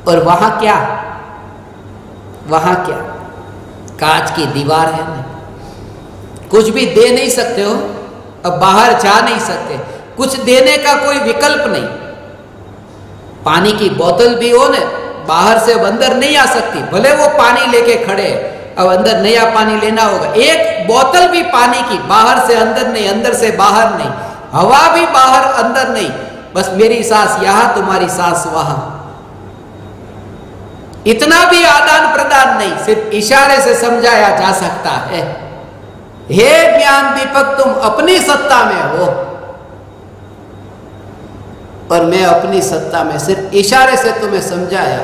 और वहां क्या, वहां क्या, कांच की दीवार है ना, कुछ भी दे नहीं सकते हो, अब बाहर जा नहीं सकते, कुछ देने का कोई विकल्प नहीं। पानी की बोतल भी हो ना, बाहर से अब अंदर नहीं आ सकती, भले वो पानी लेके खड़े, अब अंदर नया पानी लेना होगा। एक बोतल भी पानी की, बाहर से अंदर नहीं, अंदर से बाहर नहीं, हवा भी बाहर अंदर नहीं, बस मेरी सांस यहां, तुम्हारी सांस वहां, इतना भी आदान प्रदान नहीं, सिर्फ इशारे से समझाया जा सकता है। हे ज्ञान दीपक, तुम अपनी सत्ता में हो और मैं अपनी सत्ता में, सिर्फ इशारे से तुम्हें समझाया।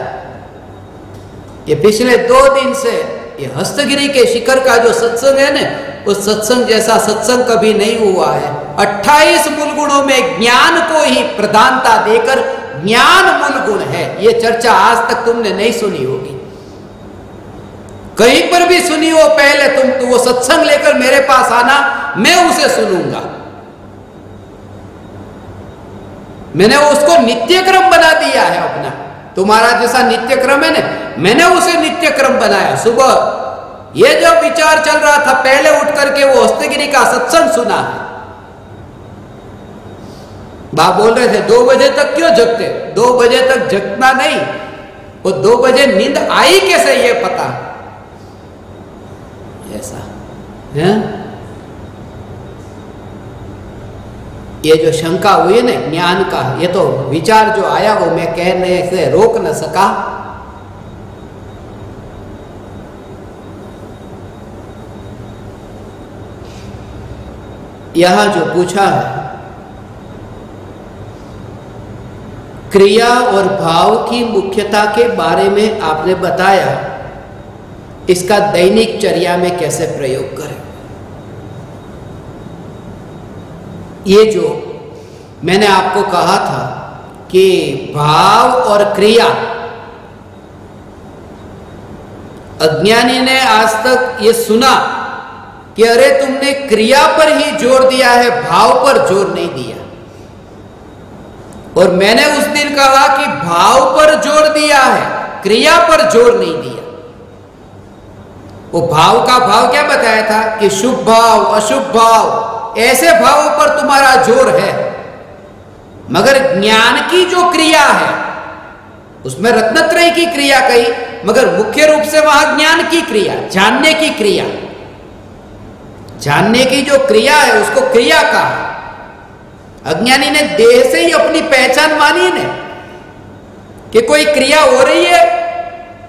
ये पिछले 2 दिन से ये हस्तगिरी के शिखर का जो सत्संग है ना, उस सत्संग जैसा सत्संग कभी नहीं हुआ है। 28 मूल गुणों में ज्ञान को ही प्रधानता देकर ज्ञान मूल गुण है, ये चर्चा आज तक तुमने नहीं सुनी होगी, कहीं पर भी सुनी हो पहले तुम तो वो सत्संग लेकर मेरे पास आना, मैं उसे सुनूंगा। मैंने उसको नित्यक्रम बना दिया है अपना, तुम्हारा जैसा नित्यक्रम है ना, मैंने उसे नित्यक्रम बनाया। सुबह ये जो विचार चल रहा था, पहले उठ करके वो हस्तगिरी का सत्संग सुना है। बाप बोल रहे थे 2 बजे तक क्यों जगते, 2 बजे तक जगना नहीं, वो 2 बजे नींद आई कैसे ये पता, ऐसा है। ये जो शंका हुई है ना ज्ञान का, ये तो विचार जो आया वो मैं कहने से रोक न सका। यहां जो पूछा है, क्रिया और भाव की मुख्यता के बारे में आपने बताया, इसका दैनिक चर्या में कैसे प्रयोग करें। ये जो मैंने आपको कहा था कि भाव और क्रिया, अज्ञानी ने आज तक ये सुना कि अरे तुमने क्रिया पर ही जोर दिया है, भाव पर जोर नहीं दिया। और मैंने उस दिन कहा कि भाव पर जोर दिया है, क्रिया पर जोर नहीं दिया। वो भाव का भाव क्या बताया था कि शुभ भाव, अशुभ भाव, ऐसे भावों पर तुम्हारा जोर है, मगर ज्ञान की जो क्रिया है उसमें रत्नत्रय की क्रिया कही, मगर मुख्य रूप से वहां ज्ञान की क्रिया, जानने की क्रिया, जानने की जो क्रिया है उसको क्रिया कहा। अज्ञानी ने देह से ही अपनी पहचान मानी ने कि कोई क्रिया हो रही है,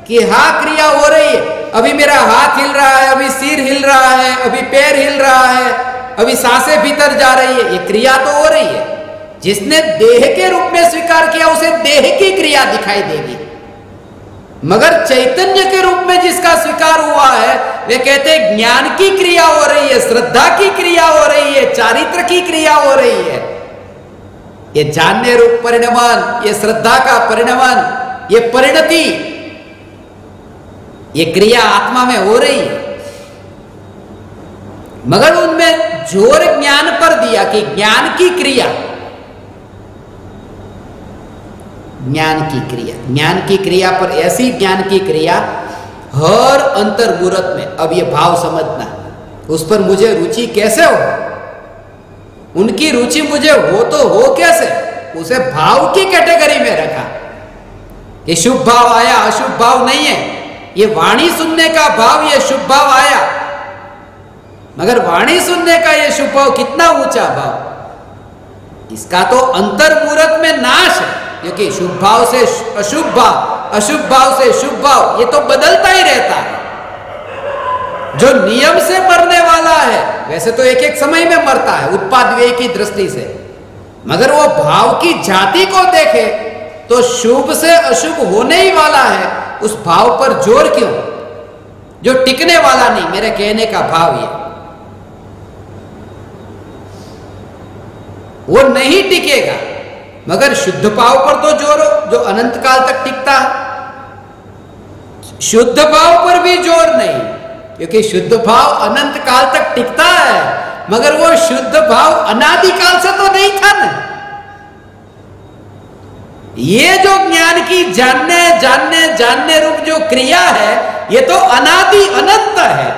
कि हाँ क्रिया हो रही है, अभी मेरा हाथ हिल रहा है, अभी सिर हिल रहा है, अभी पैर हिल रहा है, अभी सांसें भीतर जा रही है, ये क्रिया तो हो रही है। जिसने देह के रूप में स्वीकार किया उसे देह की क्रिया दिखाई देगी, मगर चैतन्य के रूप में जिसका स्वीकार हुआ है वे कहते हैं ज्ञान की क्रिया हो रही है, श्रद्धा की क्रिया हो रही है, चारित्र की क्रिया हो रही है। ये जानने रूप परिणमन, ये श्रद्धा का परिणमन, ये परिणति, ये क्रिया आत्मा में हो रही है, मगर उनमें जोर ज्ञान पर दिया कि ज्ञान की क्रिया, ज्ञान की क्रिया, ज्ञान की क्रिया पर, ऐसी ज्ञान की क्रिया हर अंतर्मुहूर्त में। अब ये भाव समझना, उस पर मुझे रुचि कैसे हो, उनकी रुचि मुझे हो तो हो कैसे, उसे भाव की कैटेगरी में रखा कि शुभ भाव आया, अशुभ भाव नहीं है। ये वाणी सुनने का भाव, ये शुभ भाव आया, मगर वाणी सुनने का ये शुभ भाव कितना ऊंचा भाव, इसका तो अंतर्मुहूर्त में नाश है, क्योंकि शुभ भाव से अशुभ भाव, अशुभ भाव से शुभ भाव, ये तो बदलता ही रहता है। जो नियम से मरने वाला है वैसे तो एक एक समय में मरता है उत्पाद व्यय की दृष्टि से, मगर वो भाव की जाति को देखे तो शुभ से अशुभ होने ही वाला है, उस भाव पर जोर क्यों जो टिकने वाला नहीं। मेरे कहने का भाव ये, वो नहीं टिकेगा, मगर शुद्ध भाव पर तो जोर हो जो अनंत काल तक टिकता है। शुद्ध भाव पर भी जोर नहीं, क्योंकि शुद्ध भाव अनंत काल तक टिकता है, मगर वो शुद्ध भाव अनादि काल से तो नहीं था ना। ये जो ज्ञान की जानने जानने जानने रूप जो क्रिया है, ये तो अनादि अनंत है।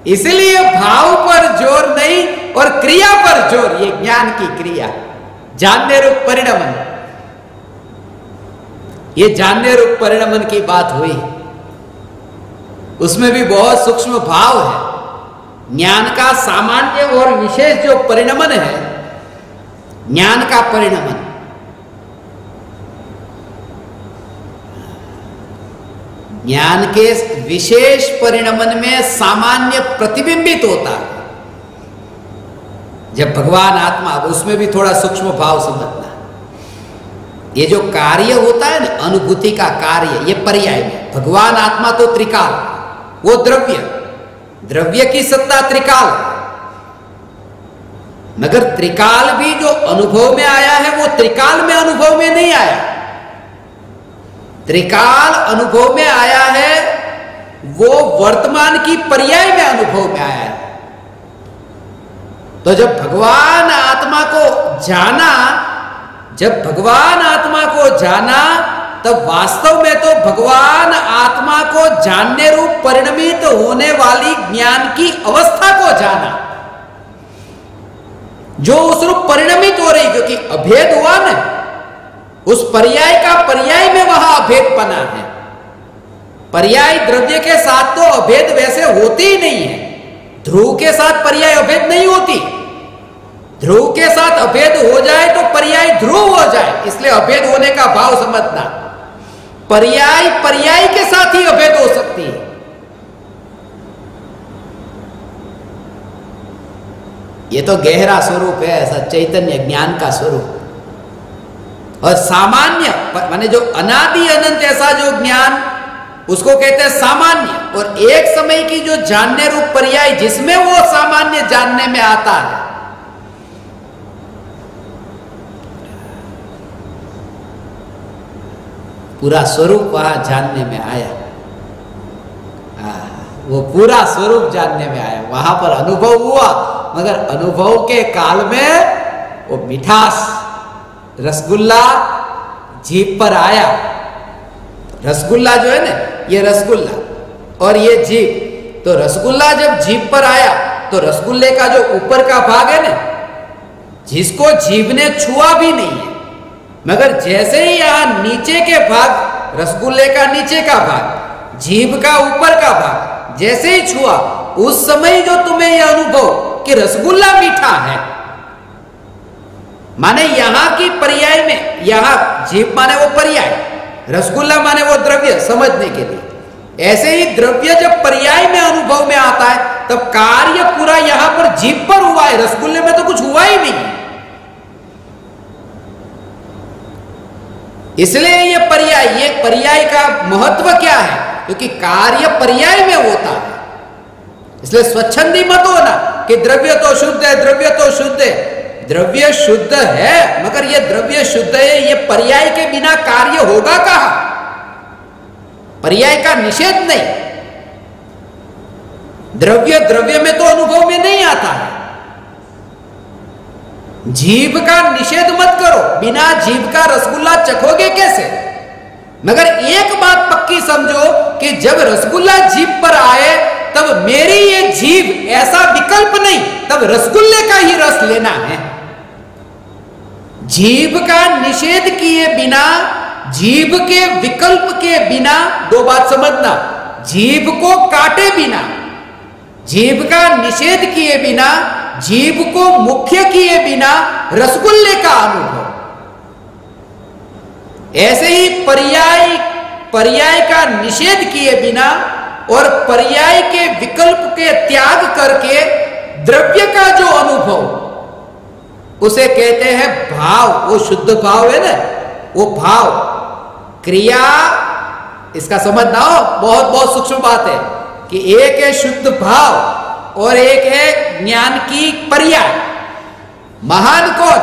इसलिए भाव पर जोर नहीं और क्रिया पर जोर, ये ज्ञान की क्रिया, जानने रूप परिणमन। ये जानने रूप परिणमन की बात हुई, उसमें भी बहुत सूक्ष्म भाव है। ज्ञान का सामान्य और विशेष जो परिणमन है, ज्ञान का परिणमन, ज्ञान के विशेष परिणमन में सामान्य प्रतिबिंबित होता है। जब भगवान आत्मा, उसमें भी थोड़ा सूक्ष्म भाव समझना। ये जो कार्य होता है ना, अनुभूति का कार्य, ये पर्याय में। भगवान आत्मा तो त्रिकाल, वो द्रव्य, द्रव्य की सत्ता त्रिकाल, मगर त्रिकाल भी जो अनुभव में आया है, वो त्रिकाल में अनुभव में नहीं आया। त्रिकाल अनुभव में आया है, वो वर्तमान की पर्याय में अनुभव में आया है। तो जब भगवान आत्मा को जाना, जब भगवान आत्मा को जाना, तब वास्तव में तो भगवान आत्मा को जानने रूप परिणमित होने वाली ज्ञान की अवस्था को जाना, जो उस रूप परिणमित हो रही, क्योंकि अभेद हुआ ना, उस पर्याय का पर्याय में वहां अभेदपना है। पर्याय द्रव्य के साथ तो अभेद वैसे होती ही नहीं है। ध्रुव के साथ पर्याय अभेद नहीं होती। ध्रुव के साथ अभेद हो जाए तो पर्याय ध्रुव हो जाए, इसलिए अभेद होने का भाव समझना। पर्याय पर्याय के साथ ही अभेद हो सकती है। ये तो गहरा स्वरूप है, ऐसा चैतन्य ज्ञान का स्वरूप। और सामान्य माने जो अनादि अनंत ऐसा जो ज्ञान, उसको कहते हैं सामान्य। और एक समय की जो जानने रूप पर्याय, जिसमें वो सामान्य जानने में आता है, पूरा स्वरूप वहां जानने में आया। वो पूरा स्वरूप जानने में आया, वहां पर अनुभव हुआ, मगर अनुभव के काल में वो मिठास, रसगुल्ला जीभ पर आया। रसगुल्ला जो है ना, ये रसगुल्ला और ये जीभ, तो रसगुल्ला जब जीभ पर आया, तो रसगुल्ले का जो ऊपर का भाग है ना, जिसको जीभ ने छुआ भी नहीं है, मगर जैसे ही यहां नीचे के भाग, रसगुल्ले का नीचे का भाग, जीभ का ऊपर का भाग जैसे ही छुआ, उस समय जो तुम्हें यह अनुभव कि रसगुल्ला मीठा है, माने यहां की पर्याय में, यहां जीभ माने वो पर्याय, रसगुल्ला माने वो द्रव्य, समझने के लिए। ऐसे ही द्रव्य जब पर्याय में अनुभव में आता है, तब कार्य पूरा यहां पर जीभ पर हुआ है, रसगुल्ले में तो कुछ हुआ ही नहीं। इसलिए ये पर्याय का महत्व क्या है? क्योंकि कार्य पर्याय में होता है। इसलिए स्वच्छंदी मत होना कि द्रव्य तो शुद्ध है, द्रव्य तो शुद्ध है। द्रव्य शुद्ध है, मगर ये द्रव्य शुद्ध है, ये पर्याय के बिना कार्य होगा कहां? पर्याय का निषेध नहीं। द्रव्य द्रव्य में तो अनुभव में नहीं आता है। जीभ का निषेध मत करो, बिना जीभ का रसगुल्ला चखोगे कैसे? मगर एक बात पक्की समझो कि जब रसगुल्ला जीभ पर आए, तब मेरी ये जीभ ऐसा विकल्प नहीं, तब रसगुल्ले का ही रस लेना है। जीभ का निषेध किए बिना, जीभ के विकल्प के बिना, दो बात समझना, जीभ को काटे बिना, जीभ का निषेध किए बिना, जीभ को मुख्य किए बिना रसगुल्ले का अनुभव। ऐसे ही पर्याय का निषेध किए बिना और पर्याय के विकल्प के त्याग करके द्रव्य का जो अनुभव, उसे कहते हैं भाव। वो शुद्ध भाव है ना, वो भाव क्रिया। इसका समझना हो, बहुत बहुत सूक्ष्म बात है कि एक है शुद्ध भाव और एक है ज्ञान की पर्याय। महान कौन?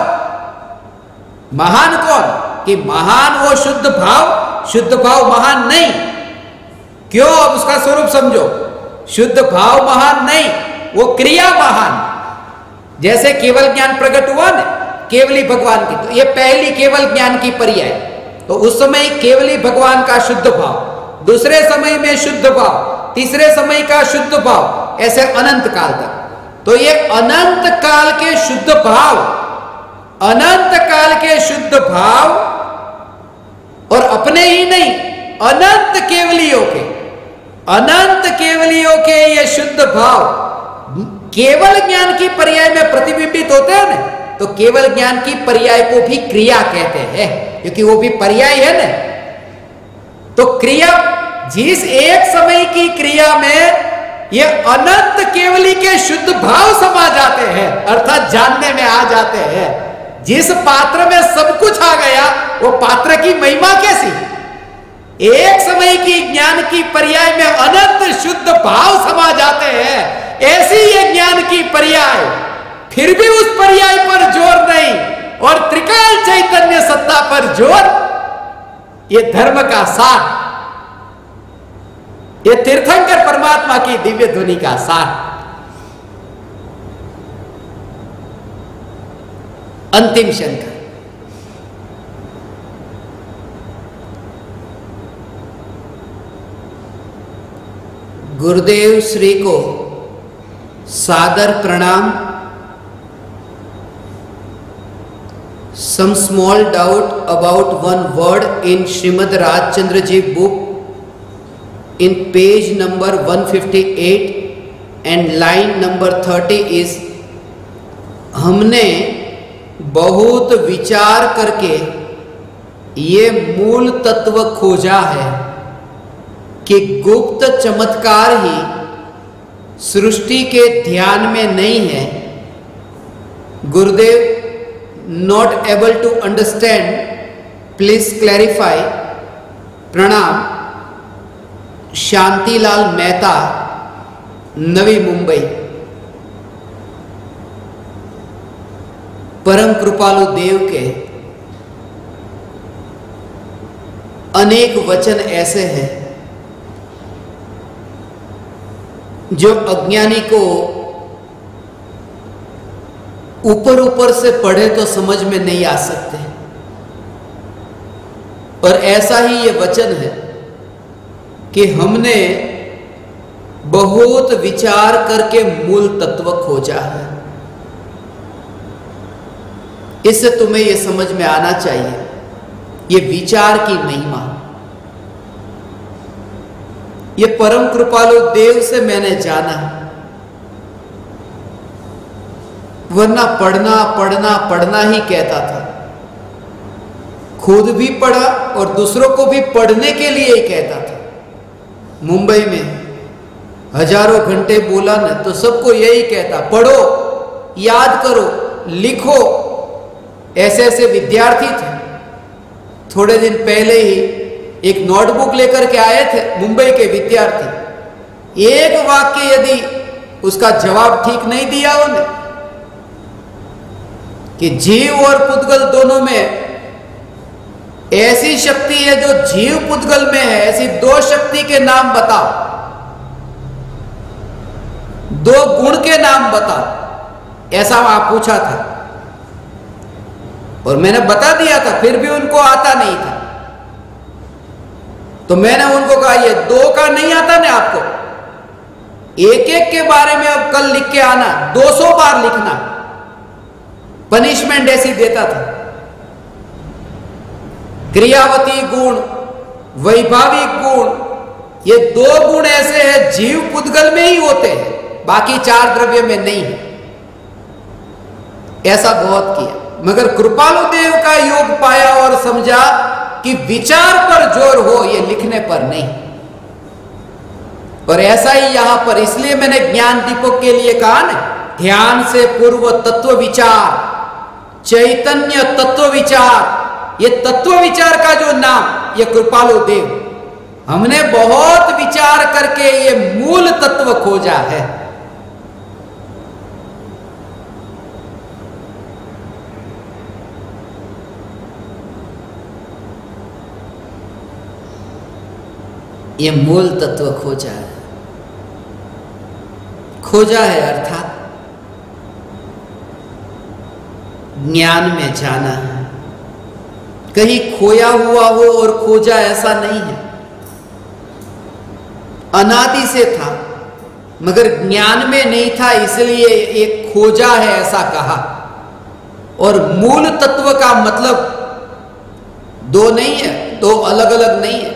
महान कौन? कि महान वो शुद्ध भाव महान नहीं। क्यों? अब उसका स्वरूप समझो। शुद्ध भाव महान नहीं, वो क्रिया महान। जैसे केवल ज्ञान प्रकट हुआ ना, केवली भगवान की, तो ये पहली केवल ज्ञान की पर्याय। तो उस समय केवली भगवान का शुद्ध भाव, दूसरे समय में शुद्ध भाव, तीसरे समय का शुद्ध भाव, ऐसे अनंत काल तक। तो ये अनंत काल के शुद्ध भाव, अनंत काल के शुद्ध भाव, और अपने ही नहीं, अनंत केवलियों के, अनंत केवलियों के ये शुद्ध भाव केवल ज्ञान की पर्याय में प्रतिबिंबित होते हैं ना। तो केवल ज्ञान की पर्याय को भी क्रिया कहते हैं, क्योंकि वो भी पर्याय है ना। तो क्रिया, जिस एक समय की क्रिया में ये अनंत केवली के शुद्ध भाव समा जाते हैं, अर्थात जानने में आ जाते हैं। जिस पात्र में सब कुछ आ गया, वो पात्र की महिमा कैसी। एक समय की ज्ञान की पर्याय में अनंत शुद्ध भाव समा जाते हैं, ऐसी ये ज्ञान की पर्याय, फिर भी उस पर्याय पर जोर नहीं, और त्रिकाल चैतन्य सत्ता पर जोर, ये धर्म का सार, ये तीर्थंकर परमात्मा की दिव्य ध्वनि का सार। अंतिम शंका, गुरुदेव श्री को सादर प्रणाम। Some small doubt about one word in Srimad Rajchandra Ji book in page number 158 and line number 30 is, हमने बहुत विचार करके ये मूल तत्व खोजा है कि गुप्त चमत्कार ही सृष्टि के ध्यान में नहीं है। गुरुदेव, not able to understand, please clarify. प्रणाम। शांतिलाल मेहता, नवी मुंबई। परम कृपालु देव के अनेक वचन ऐसे हैं जो अज्ञानी को ऊपर ऊपर से पढ़े तो समझ में नहीं आ सकते, और ऐसा ही ये वचन है कि हमने बहुत विचार करके मूल तत्व खोजा है। इससे तुम्हें यह समझ में आना चाहिए, ये विचार की महिमा। ये परम कृपालु देव से मैंने जाना, वरना पढ़ना पढ़ना पढ़ना ही कहता था। खुद भी पढ़ा और दूसरों को भी पढ़ने के लिए ही कहता था। मुंबई में हजारों घंटे बोला न, तो सबको यही कहता, पढ़ो, याद करो, लिखो। ऐसे ऐसे विद्यार्थी थे, थोड़े दिन पहले ही एक नोटबुक लेकर के आए थे मुंबई के विद्यार्थी। एक वाक्य यदि उसका जवाब ठीक नहीं दिया उन्हें कि जीव और पुद्गल दोनों में ऐसी शक्ति है जो जीव पुद्गल में है, ऐसी दो शक्ति के नाम बताओ, दो गुण के नाम बताओ, ऐसा वहां पूछा था। और मैंने बता दिया था, फिर भी उनको आता नहीं था। तो मैंने उनको कहा, ये दो का नहीं आता ना आपको, एक एक के बारे में अब कल लिख के आना, 200 बार लिखना। पनिशमेंट ऐसी देता था। क्रियावती गुण, वैभाविक गुण, ये दो गुण ऐसे हैं जीव पुद्गल में ही होते हैं, बाकी चार द्रव्य में नहीं है। ऐसा बहुत किया, मगर कृपालु देव का योग पाया और समझा कि विचार पर जोर हो, ये लिखने पर नहीं। और ऐसा ही यहां पर, इसलिए मैंने ज्ञान दीपक के लिए कहा ना, ध्यान से पूर्व तत्व विचार, चैतन्य तत्व विचार। ये तत्व विचार का जो नाम, ये कृपालु देव, हमने बहुत विचार करके ये मूल तत्व खोजा है। ये मूल तत्व खोजा है, खोजा है अर्थात ज्ञान में जाना है। कहीं खोया हुआ हो और खोजा ऐसा नहीं है, अनादि से था मगर ज्ञान में नहीं था, इसलिए एक खोजा है ऐसा कहा। और मूल तत्व का मतलब दो नहीं है, दो अलग अलग नहीं है।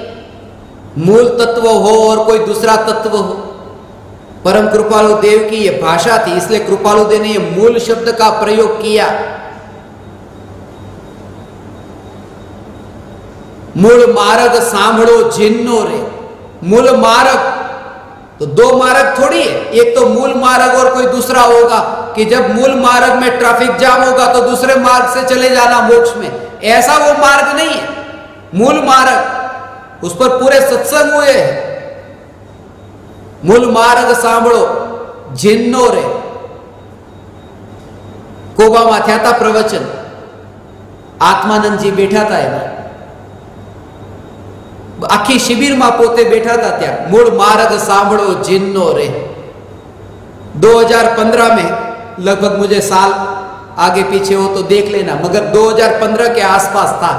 मूल तत्व हो और कोई दूसरा तत्व हो। परम कृपालु देव की यह भाषा थी, इसलिए कृपालु देव ने यह मूल शब्द का प्रयोग किया। मूल मार्ग सांभळो जिन्नो रे। मूल मार्ग तो दो मार्ग थोड़ी है, एक तो मूल मार्ग और कोई दूसरा होगा कि जब मूल मार्ग में ट्रैफिक जाम होगा तो दूसरे मार्ग से चले जाना मोक्ष में, ऐसा वो मार्ग नहीं है। मूल मार्ग उस पर पूरे सत्संग हुए हैं। मूल मार्ग सांभळो जिन्नो रे। कोबा में थया था प्रवचन, आत्मानंद जी बैठा था एना आखी शिबिर में पोते बैठा था त्या मूल मार्ग सांभळो जिन्नो रे। 2015 में लगभग, मुझे साल आगे पीछे हो तो देख लेना, मगर 2015 के आसपास था।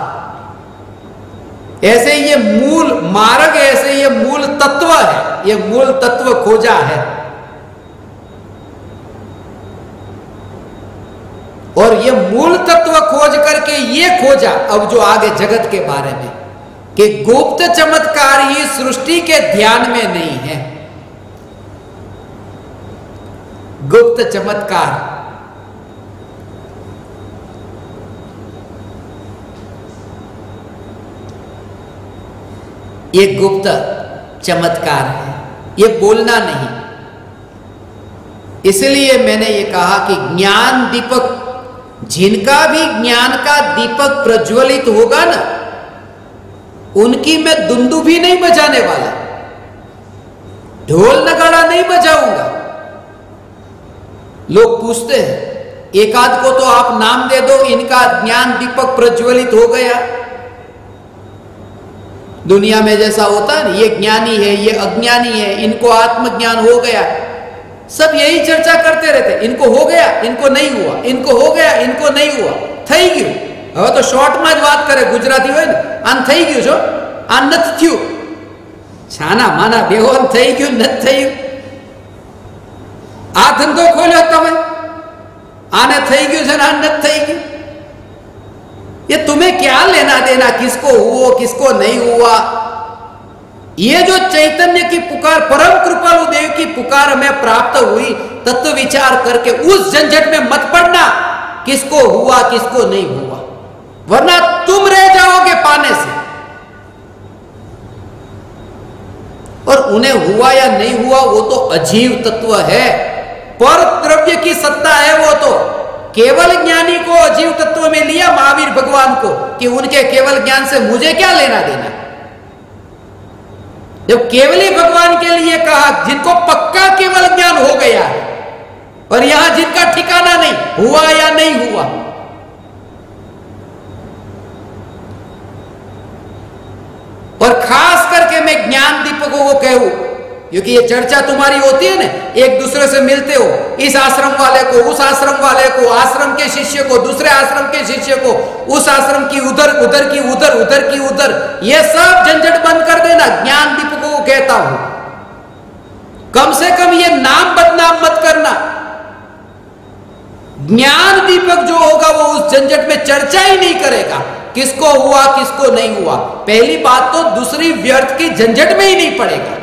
ऐसे ये मूल मार्ग, ऐसे ये मूल तत्व है, ये मूल तत्व खोजा है। और ये मूल तत्व खोज करके ये खोजा अब जो आगे जगत के बारे में कि गुप्त चमत्कार ही सृष्टि के ध्यान में नहीं है। गुप्त चमत्कार ये गुप्त चमत्कार है, ये बोलना नहीं। इसलिए मैंने ये कहा कि ज्ञान दीपक, जिनका भी ज्ञान का दीपक प्रज्वलित होगा ना, उनकी मैं दुंदुभी नहीं बजाने वाला, ढोल नगाड़ा नहीं बजाऊंगा। लोग पूछते हैं, एक आध को तो आप नाम दे दो, इनका ज्ञान दीपक प्रज्वलित हो गया। दुनिया में जैसा होता है, ये ज्ञानी है, ये अज्ञानी है, इनको आत्मज्ञान हो गया, सब यही चर्चा करते रहते। इनको हो गया, इनको नहीं हुआ, इनको हो गया, इनको नहीं हुआ, થઈ ગયું। હવે તો શોર્ટમાં જ વાત કરે, ગુજરાતી હોય ને, આન થઈ ગયું છો, આ નથી થયું, છાના માના બેહોન થઈ ગયું, નથી થયું। આ ધંધો ખોલ્યો તમે, આને થઈ ગયું છે ને આ નથી થઈ ગયું। ये तुम्हें क्या लेना देना, किसको हुआ किसको नहीं हुआ। ये जो चैतन्य की पुकार, परम कृपालु देव की पुकार हमें प्राप्त हुई, तत्व विचार करके उस झंझट में मत पड़ना किसको हुआ किसको नहीं हुआ, वरना तुम रह जाओगे पाने से। और उन्हें हुआ या नहीं हुआ वो तो अजीव तत्व है, पर द्रव्य की सत्ता है। वो तो केवल ज्ञानी को अजीव तत्व में लिया महावीर भगवान को कि उनके केवल ज्ञान से मुझे क्या लेना देना। जब केवली भगवान के लिए कहा जिनको पक्का केवल ज्ञान हो गया है, और यहां जिनका ठिकाना नहीं, हुआ या नहीं हुआ। और खास करके मैं ज्ञान दीपकों को कहूं, क्योंकि ये चर्चा तुम्हारी होती है ना, एक दूसरे से मिलते हो, इस आश्रम वाले को, उस आश्रम वाले को, आश्रम के शिष्य को, दूसरे आश्रम के शिष्य को, उस आश्रम की उधर, उधर की उधर, उधर की उधर, ये सब झंझट बंद कर देना। ज्ञान दीपकों को कहता हूं, कम से कम ये नाम बदनाम मत करना। ज्ञान दीपक जो होगा वो उस झंझट में चर्चा ही नहीं करेगा किसको हुआ किसको नहीं हुआ। पहली बात तो दूसरी व्यर्थ की झंझट में ही नहीं पड़ेगा,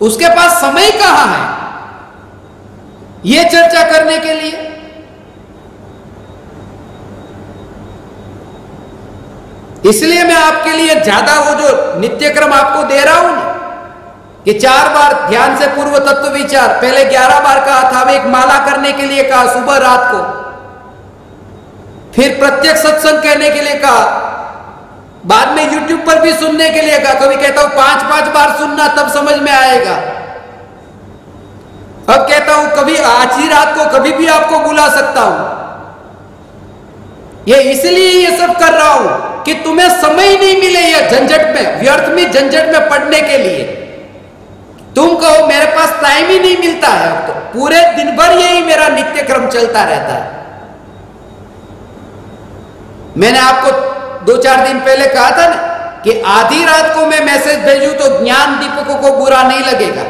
उसके पास समय कहां है यह चर्चा करने के लिए। इसलिए मैं आपके लिए ज्यादा वो जो नित्यक्रम आपको दे रहा हूं कि 4 बार ध्यान से पूर्व तत्व विचार, पहले 11 बार कहा था, अब एक माला करने के लिए कहा सुबह रात को, फिर प्रत्येक सत्संग कहने के लिए कहा, बाद में YouTube पर भी सुनने के लिए कहा। कभी कहता हूं 5-5 बार सुनना तब समझ में आएगा। अब कहता हूं कभी आज ही रात को कभी भी आपको बुला सकता हूं। ये इसलिए ये सब कर रहा हूं कि तुम्हें समय ही नहीं मिले ये झंझट में, व्यर्थ में झंझट में पड़ने के लिए। तुम कहो मेरे पास टाइम ही नहीं मिलता है, अब तो पूरे दिन भर यही मेरा नित्य क्रम चलता रहता है। मैंने आपको 2-4 दिन पहले कहा था ना कि आधी रात को मैं मैसेज भेजूं तो ज्ञान दीपकों को बुरा नहीं लगेगा,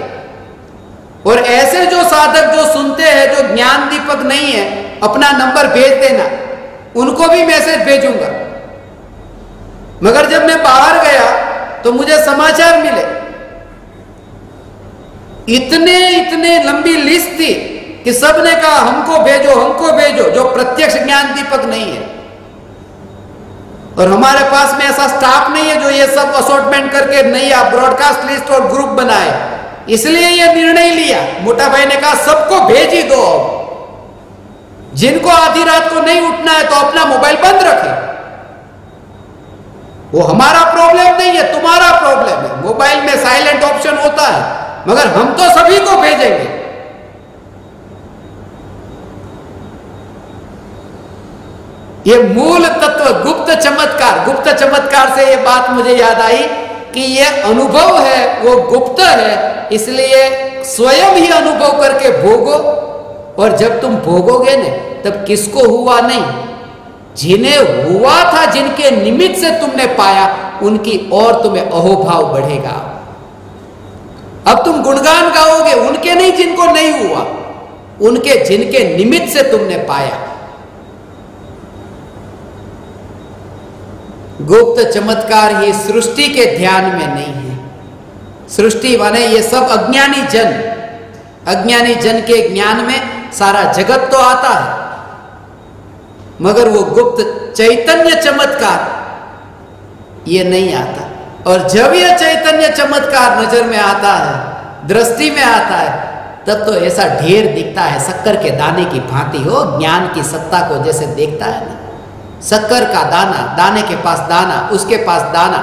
और ऐसे जो साधक जो सुनते हैं जो ज्ञान दीपक नहीं है, अपना नंबर भेज देना, उनको भी मैसेज भेजूंगा। मगर जब मैं बाहर गया तो मुझे समाचार मिले, इतने इतने लंबी लिस्ट थी कि सबने कहा हमको भेजो हमको भेजो, जो प्रत्यक्ष ज्ञान दीपक नहीं है। और हमारे पास में ऐसा स्टाफ नहीं है जो ये सब असॉर्टमेंट करके नया ब्रॉडकास्ट लिस्ट और ग्रुप बनाए, इसलिए ये निर्णय लिया। मोटा भाई ने कहा सबको भेज ही दो, जिनको आधी रात को नहीं उठना है तो अपना मोबाइल बंद रखे। वो हमारा प्रॉब्लम नहीं है, तुम्हारा प्रॉब्लम है। मोबाइल में साइलेंट ऑप्शन होता है, मगर हम तो सभी को भेजेंगे। ये मूल तत्व गुप्त चमत्कार से ये बात मुझे याद आई कि ये अनुभव है वो गुप्त है, इसलिए स्वयं ही अनुभव करके भोगो। और जब तुम भोगोगे ना तब किसको हुआ नहीं, जिन्हें हुआ था, जिनके निमित्त से तुमने पाया, उनकी और तुम्हें अहोभाव बढ़ेगा। अब तुम गुणगान गाओगे उनके नहीं जिनको नहीं हुआ, उनके जिनके निमित्त से तुमने पाया। गुप्त चमत्कार ही सृष्टि के ध्यान में नहीं है। सृष्टि माने ये सब अज्ञानी जन के ज्ञान में सारा जगत तो आता है, मगर वो गुप्त चैतन्य चमत्कार ये नहीं आता। और जब ये चैतन्य चमत्कार नजर में आता है, दृष्टि में आता है, तब तो ऐसा ढेर दिखता है, शक्कर के दाने की भांति हो। ज्ञान की सत्ता को जैसे देखता है ना, शक्कर का दाना, दाने के पास दाना, उसके पास दाना,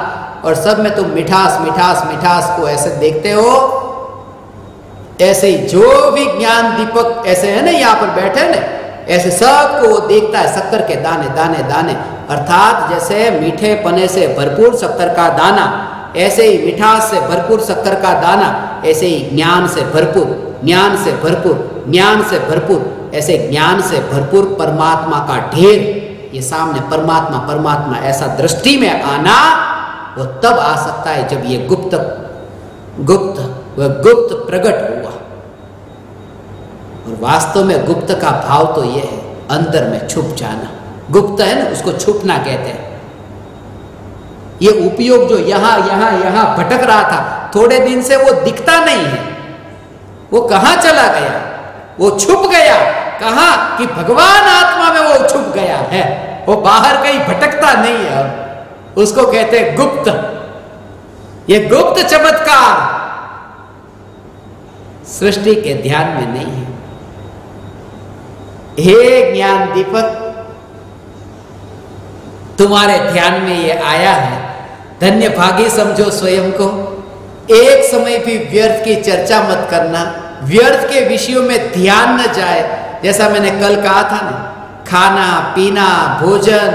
और सब में तुम मिठास को ऐसे देखते हो। ऐसे ही जो भी ज्ञान दीपक ऐसे है ना, यहाँ पर बैठे ना, ऐसे सबको वो देखता है शक्कर के दाने। अर्थात जैसे मीठे पने से भरपूर शक्कर का दाना, ऐसे ही मिठास से भरपूर शक्कर का दाना, ऐसे ही ज्ञान से भरपूर, ऐसे ज्ञान से भरपूर परमात्मा का ढेर। ये सामने परमात्मा ऐसा दृष्टि में आना, वो तब आ सकता है जब ये गुप्त प्रकट हुआ। और वास्तव में गुप्त का भाव तो ये है, अंदर में छुप जाना। गुप्त है ना, उसको छुपना कहते हैं। ये उपयोग जो यहां भटक रहा था, थोड़े दिन से वो दिखता नहीं है, वो कहां चला गया, वो छुप गया। कहां कि भगवान आत्मा में वो छुप गया है, वो बाहर कहीं भटकता नहीं है। अब उसको कहते हैं गुप्त। ये गुप्त चमत्कार सृष्टि के ध्यान में नहीं है। हे ज्ञान दीपक, तुम्हारे ध्यान में ये आया है, धन्य भागी समझो स्वयं को। एक समय भी व्यर्थ की चर्चा मत करना, व्यर्थ के विषयों में ध्यान न जाए। जैसा मैंने कल कहा था ना, खाना पीना भोजन,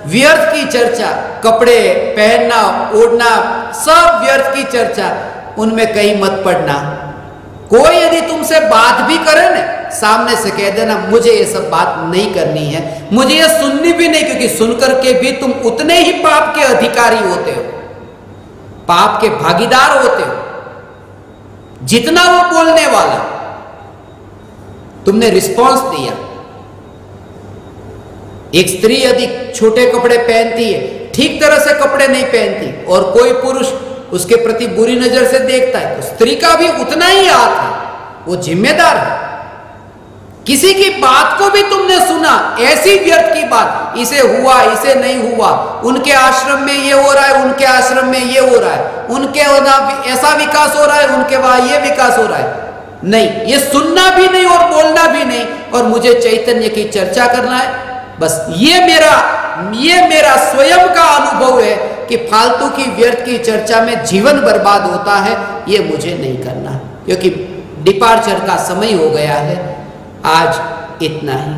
व्यर्थ की चर्चा, कपड़े पहनना ओढ़ना, सब व्यर्थ की चर्चा, उनमें कहीं मत पड़ना। कोई यदि तुमसे बात भी करे ना, सामने से कह देना मुझे ये सब बात नहीं करनी है, मुझे ये सुननी भी नहीं, क्योंकि सुनकर के भी तुम उतने ही पाप के अधिकारी होते हो, पाप के भागीदार होते हो, जितना वो बोलने वाला। तुमने रिस्पॉन्स दिया। एक स्त्री यदि छोटे कपड़े पहनती है, ठीक तरह से कपड़े नहीं पहनती, और कोई पुरुष उसके प्रति बुरी नजर से देखता है, तो स्त्री का भी उतना ही हाथ है, वो जिम्मेदार है। किसी की बात को भी तुमने सुना, ऐसी व्यर्थ की बात, इसे हुआ इसे नहीं हुआ, उनके आश्रम में ये हो रहा है, उनके आश्रम में ये हो रहा है, उनके वहां ऐसा विकास हो रहा है, उनके वहां ये विकास हो रहा है, नहीं, ये सुनना भी नहीं और बोलना भी नहीं, और मुझे चैतन्य की चर्चा करना है। बस ये मेरा स्वयं का अनुभव है कि फालतू की व्यर्थ की चर्चा में जीवन बर्बाद होता है, ये मुझे नहीं करना, क्योंकि डिपार्चर का समय हो गया है। आज इतना ही।